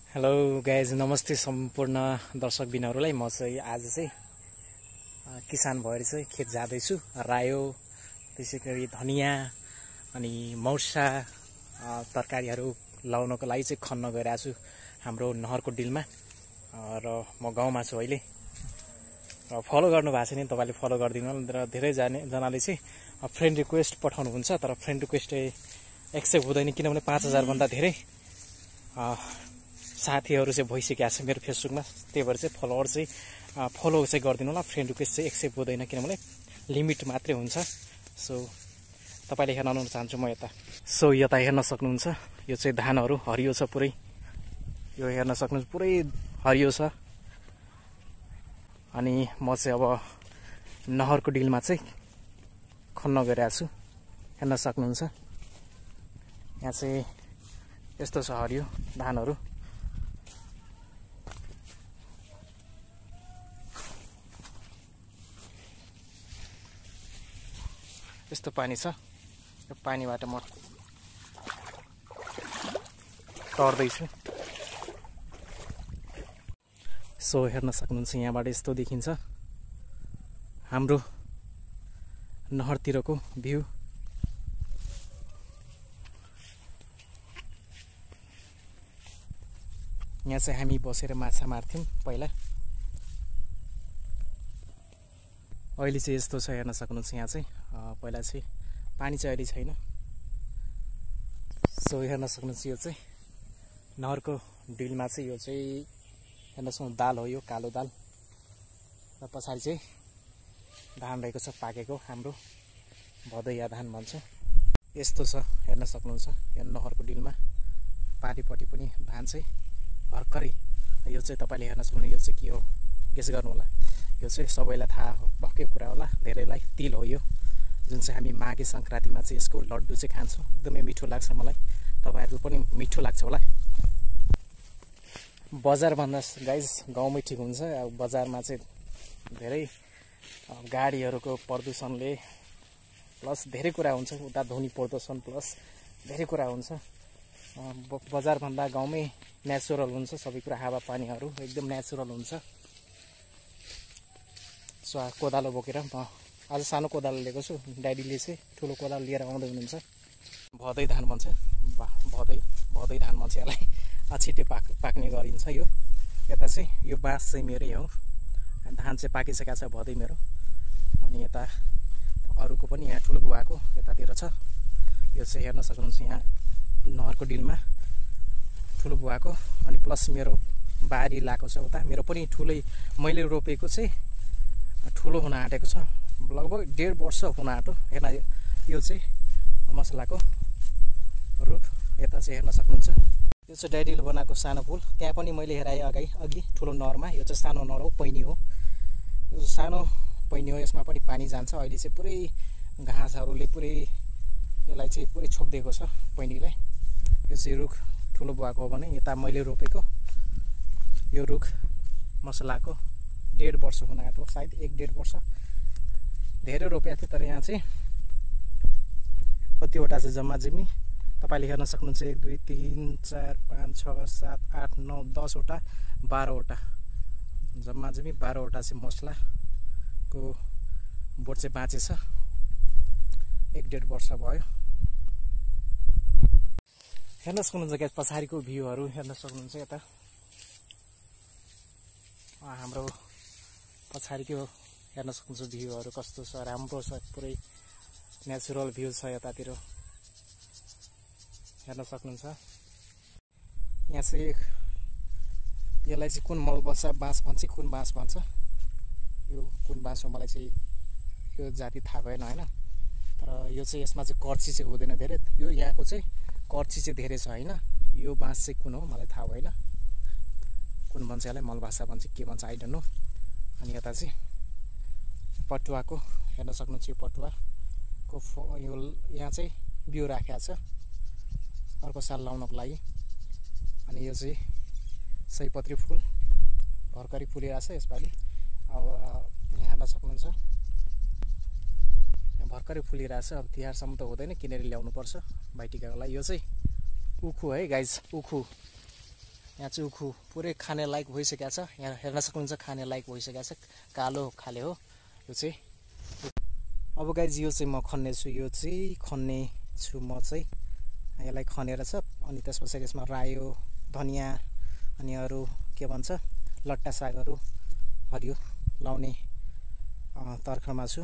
Hello guys, नमस्ते सम्पूर्ण दर्शकबिनहरूलाई। म चाहिँ आज चाहिँ किसान भएर चाहिँ खेत जाँदैछु। रायो, त्यसै गरी धनियाँ अनि मौसा तरकारीहरू लाउनको लागि चाहिँ खन्न गइरहेको छु हाम्रो नहरको डिलमा। र म गाउँमा छु अहिले। र फलो गर्नु भएको छैन तपाईँले फलो गरिदिनु होला। र धेरैजनाले चाहिँ फ्रेन्ड रिक्वेस्ट पठाउनुहुन्छ, तर फ्रेन्ड रिक्वेस्ट एक्सेप्ट हुँदैन, किनभने 5000 भन्दा धेरै साथीहरू चाहिँ भइसकेको छ मेरो फेसबुकमा। त्यही भएर चाहिँ फलोवर चाहिँ फलो चाहिँ गरिदिनु होला। फ्रेन्ड रिक्वेस्ट चाहिँ एक्सेप्ट हुँदैन, किनभने लिमिट मात्रै हुन्छ। सो तपाईँले हेर्न चाहन्छु म यता। सो यता हेर्न सक्नुहुन्छ, यो चाहिँ धानहरू हरियो छ पुरै। यो हेर्न सक्नुहुन्छ पुरै हरियो छ। अनि म चाहिँ अब नहरको डिलमा चाहिँ खन्न गइरहेको छु, हेर्न सक्नुहुन्छ। यहाँ चाहिँ यस्तो छ हरियो धानहरू। यस्तो पानी छ, यो पानीबाट म तर्दैछु। सो हेर्न सक्नुहुन्छ, यहाँबाट यस्तो देखिन्छ हाम्रो नहरतिरको भ्यू। यहाँ चाहिँ हामी बसेर माछा मार्थ्यौँ पहिला। अहिले चाहिँ यस्तो छ, हेर्न सक्नुहुन्छ। यहाँ चाहिँ पहिला चाहिँ पानी चाहिँ अहिले छैन। सो हेर्न सक्नुहुन्छ, यो चाहिँ नहरको डिलमा चाहिँ यो चाहिँ हेर्न सक्नुहुन्छ दाल हो, यो कालो दाल। र पछाडि चाहिँ धान रहेको छ पाकेको, हाम्रो भदैया धान भन्छ। यस्तो छ, हेर्न सक्नुहुन्छ। यो नहरको डिलमा पारिपट्टि पनि धान चाहिँ भर्खरै। यो चाहिँ तपाईँले हेर्न सक्नुहुन्छ, यो चाहिँ के हो गेस गर्नु होला। यो चाहिँ सबैलाई थाहा भएकै कुरा होला, धेरैलाई। तिल हो यो, जुन चाहिँ हामी माघे सङ्क्रान्तिमा चाहिँ यसको लड्डु चाहिँ खान्छौँ। एकदमै मिठो लाग्छ मलाई, तपाईँहरूको पनि मिठो लाग्छ होला। बजारभन्दा गाइज गाउँमै ठिक हुन्छ। अब बजारमा चाहिँ धेरै गाडीहरूको प्रदूषणले प्लस धेरै कुरा हुन्छ, उता ध्वनि प्रदूषण प्लस धेरै कुरा हुन्छ। बजारभन्दा गाउँमै नेचुरल हुन्छ सबै कुरा, हावापानीहरू एकदम नेचुरल हुन्छ। सो कोदालो बोकेर म आज सानो कोदालो लिएको छु, ड्याडीले चाहिँ ठुलो कोदालो लिएर आउँदै हुनुहुन्छ। भदै धान भन्छ, भदै धान भन्छ यसलाई। छिट्टै पाक्ने गरिन्छ यो। यता चाहिँ यो बाँस चाहिँ मेरै हो, धान चाहिँ पाकिसकेको छ भदै मेरो। अनि यता अरूको पनि यहाँ ठुलो बुवाको यतातिर छ। यो चाहिँ हेर्न सक्नुहुन्छ, यहाँ नहरको डिलमा ठुलो बुवाको। अनि प्लस मेरो बारी लगाएको छ उता, मेरो पनि ठुलै मैले रोपेको चाहिँ ठुलो हुन आँटेको छ, लगभग 1.5 वर्ष हुन आँट्यो। हेर्न यो चाहिँ मसलाको रुख। यता चाहिँ हेर्न सक्नुहुन्छ, यो चाहिँ ड्याडीले बनाएको सानो पुल। त्यहाँ पनि मैले हेराएँ अघि ठुलो नहरमा। यो चाहिँ सानो नहर हो, पैनी हो। यो सानो पैनी हो, यसमा पनि पानी जान्छ। अहिले चाहिँ पुरै घाँसहरूले पुरै यसलाई चाहिँ पुरै छोपिदिएको छ पैनीलाई। यो चाहिँ रुख ठुलो बुवाको हो भने, यता मैले रोपेको यो रुख मसलाको 1.5 वर्ष हुन आएको, सायद 1.5 वर्ष। धेरै रोपेको थियो, तर यहाँ चाहिँ कतिवटा चाहिँ जम्मा जम्मी तपाईँले हेर्न सक्नुहुन्छ। 1 2 3 4 5 6 7 8 9 10वटा 12वटा जम्मा जम्मी 12वटा चाहिँ मसलाको बोट चाहिँ बाँचेछ। 1.5 वर्ष भयो। हेर्न सक्नुहुन्छ क्या पछाडिको भ्यूहरू हेर्न सक्नुहुन्छ। यता हाम्रो पछाडिको हेर्न सक्नुहुन्छ भ्यूहरू कस्तो छ, राम्रो छ, पुरै नेचुरल भ्यू छ यतातिर हेर्न सक्नुहुन्छ। यहाँ चाहिँ यसलाई चाहिँ कुन मलबसा बाँस भन्छ, कुन बाँस भन्छ, यो कुन बाँस हो मलाई चाहिँ यो जाति थाहा भएन होइन। तर यो चाहिँ यसमा चाहिँ कर्ची चाहिँ हुँदैन धेरै। यो यहाँको चाहिँ कर्ची चाहिँ धेरै छ होइन। यो बाँस चाहिँ कुन हो मलाई थाहा भएन, कुन भन्छ यसलाई, मलभाषा भन्छ के भन्छ आई डोन्ट नो। अनि यता चाहिँ पटुवाको हेर्न सक्नुहुन्छ, यो पटुवाको यो यहाँ चाहिँ बिउ राखेको छ अर्को साल लाउनको लागि। अनि यो चाहिँ सयपत्री फुल भर्खरै फुलिरहेको छ यसपालि। अब यहाँ हेर्न सक्नुहुन्छ, भर्खरै फुलिरहेको छ। अब तिहारसम्म त हुँदैन, किनेर ल्याउनुपर्छ भाइटिकाको लागि। यो चाहिँ उखु है गाइज, उखु यहाँ चाहिँ उखु पुरै खाने लायक भइसकेको छ। यहाँ हेर्न सक्नुहुन्छ खाने लायक भइसकेको छ, कालो खाले हो यो चाहिँ। अब गाइज यो चाहिँ म खन्ने छु, यो चाहिँ खन्ने छु म चाहिँ। यसलाई खनेर छ अनि त्यस पछाडि यसमा रायो, धनियाँ अनि अरू के भन्छ लट्टा सागहरू हरियो लाउने तर्खरमा छु।